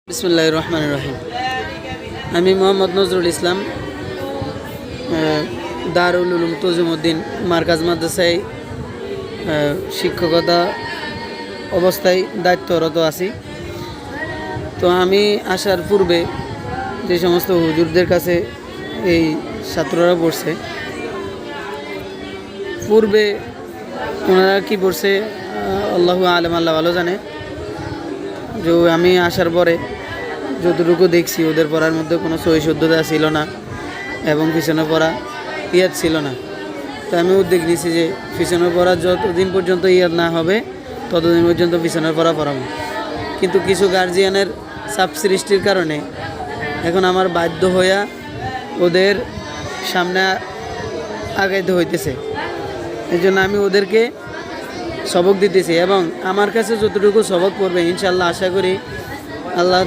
বিসমিল্লাহির রহমানির রহিম। আমি মোহাম্মদ নজরুল ইসলাম, দারুল উলুম তজিমউদ্দিন মার্কাজ মাদ্রাসায় শিক্ষকতা অবস্থায় দায়িত্বরত আছি। তো আমি আসার পূর্বে যে সমস্ত হুজুরদের কাছে এই ছাত্ররা পড়ছে, পূর্বে ওনারা কি পড়ছে আল্লাহু আলেম, আল্লাহ ভালো জানে। যে আমি আসার পরে যতটুকু দেখছি, ওদের পড়ার মধ্যে কোনো সহি শুদ্ধতা ছিল না এবং পিছনে পড়া ইয়াদ ছিল না। তো আমি উদ্যোগ নিয়েছি যে পিছনে পড়া যতদিন পর্যন্ত ইয়াদ না হবে ততদিন পর্যন্ত পিছনের পড়া পড়াবো। কিন্তু কিছু গার্জিয়ানের চাপ সৃষ্টির কারণে এখন আমার বাধ্য হইয়া ওদের সামনে আগাইতে হইতেছে। এই জন্য আমি ওদেরকে সবক দিতেছি এবং আমার কাছে যতটুকু সবক পড়বে ইনশাআল্লাহ আশা করি আল্লাহ